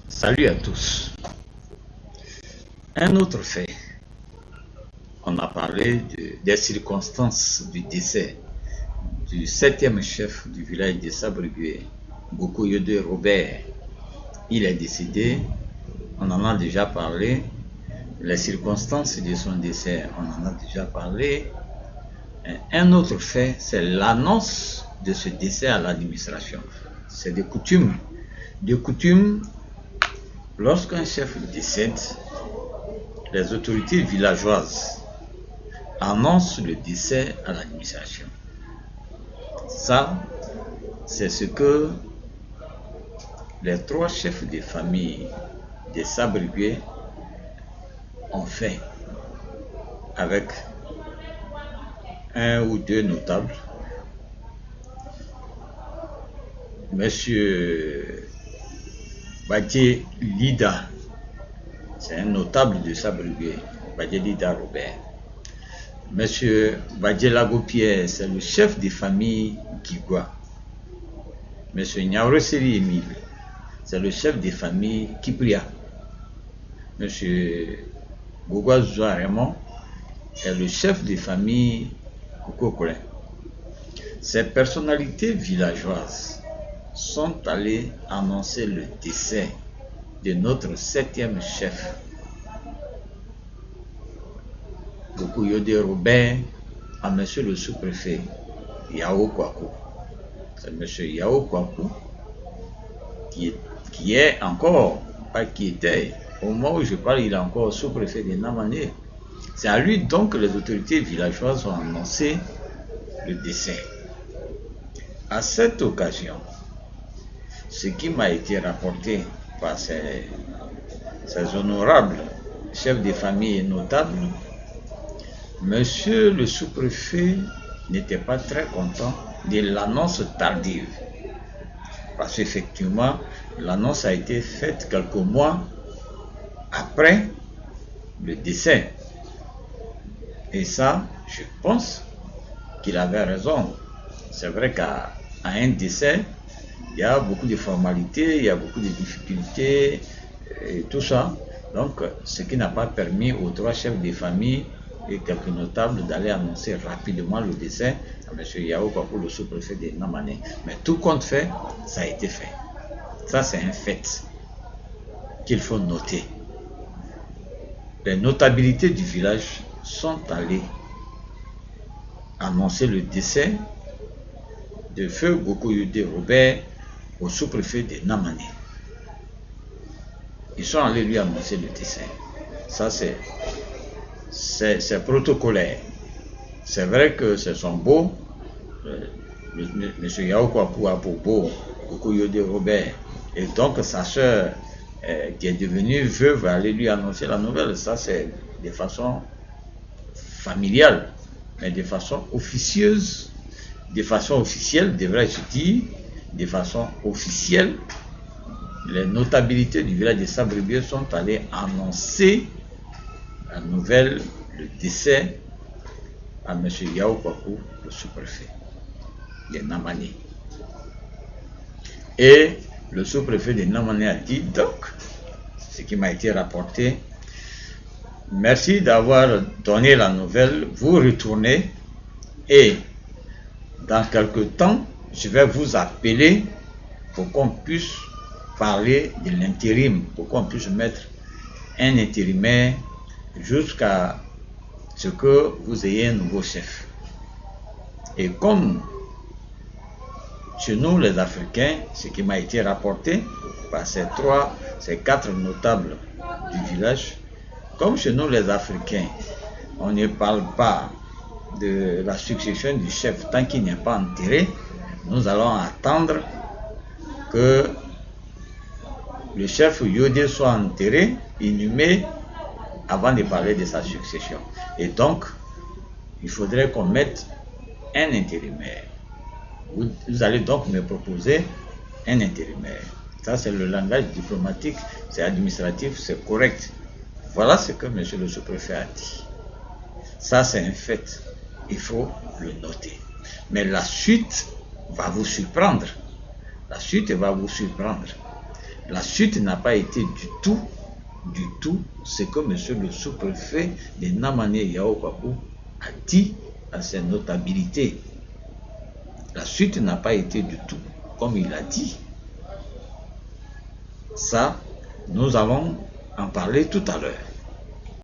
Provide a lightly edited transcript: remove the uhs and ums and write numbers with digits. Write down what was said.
Salut à tous. Un autre fait, on a parlé des circonstances du décès du 7e chef du village de Sabrigué, Gokoyode Robert. Il est décédé, on en a déjà parlé. Les circonstances de son décès, on en a déjà parlé. Un autre fait, c'est l'annonce de ce décès à l'administration. C'est de coutume. Lorsqu'un chef décède, les autorités villageoises annoncent le décès à l'administration. Ça, c'est ce que les 3 chefs de famille de Sabrigué ont fait avec 1 ou 2 notables. Monsieur Badje Lida, c'est un notable de Sabrigué, Badje Lida Robert. Monsieur Badje Lagopierre, c'est le chef de famille Kigwa. Monsieur Nyaoroseri Emile, c'est le chef de famille Kipria. Monsieur Gogwa Raymond est le chef de famille Kokokole. Ces personnalités villageoises sont allées annoncer le décès de notre 7e chef, Gokoyode Robert, à monsieur le sous-préfet Yao Kwaku. C'est monsieur Yao Kwaku qui est encore, pas qui était, au moment où je parle, il est encore sous-préfet de Namane. C'est à lui donc que les autorités villageoises ont annoncé le décès. À cette occasion, ce qui m'a été rapporté par ces honorables chefs de famille et notables, monsieur le sous-préfet n'était pas très content de l'annonce tardive. Parce qu'effectivement, l'annonce a été faite quelques mois après le décès. Et ça, je pense qu'il avait raison. C'est vrai qu'à un décès, il y a beaucoup de formalités, il y a beaucoup de difficultés et tout ça. Donc, ce qui n'a pas permis aux 3 chefs de famille et quelques notables d'aller annoncer rapidement le décès à M. Yao Kwaku, le sous-préfet de Namane. Mais tout compte fait, ça a été fait. Ça, c'est un fait qu'il faut noter. Les notabilités du village sont allées annoncer le décès de feu Gokoyode Robert au sous-préfet de Namane. Ils sont allés lui annoncer le décès. Ça, c'est protocolaire. C'est vrai que ce sont beaux. M. Yao Kwaku a pour beau Gokoyode Robert. Et donc, sa soeur qui est devenue veuve va aller lui annoncer la nouvelle. Ça, c'est de façon familiale, mais de façon officieuse, de façon officielle, devrais-je dire, de façon officielle, les notabilités du village de Sabrigué sont allées annoncer la nouvelle, le décès à M. Yao Kwaku, le sous-préfet de Namane. Et le sous-préfet de Namane a dit donc, ce qui m'a été rapporté, merci d'avoir donné la nouvelle, vous retournez et dans quelque temps, je vais vous appeler pour qu'on puisse parler de l'intérim, pour qu'on puisse mettre un intérimaire jusqu'à ce que vous ayez un nouveau chef. Et comme chez nous les Africains, ce qui m'a été rapporté par ces 4 notables du village, comme chez nous les Africains, on ne parle pas de la succession du chef tant qu'il n'est pas enterré, nous allons attendre que le chef Yodé soit enterré, inhumé, avant de parler de sa succession. Et donc, il faudrait qu'on mette un intérimaire. Vous allez donc me proposer un intérimaire. Ça, c'est le langage diplomatique, c'est administratif, c'est correct. Voilà ce que M. le sous-préfet a dit. Ça, c'est un fait. Il faut le noter. Mais la suite va vous surprendre. La suite va vous surprendre. La suite n'a pas été du tout ce que monsieur le sous-préfet de Namanié Yao Kwaku a dit à ses notabilités. La suite n'a pas été du tout comme il a dit. Ça, nous allons en parler tout à l'heure.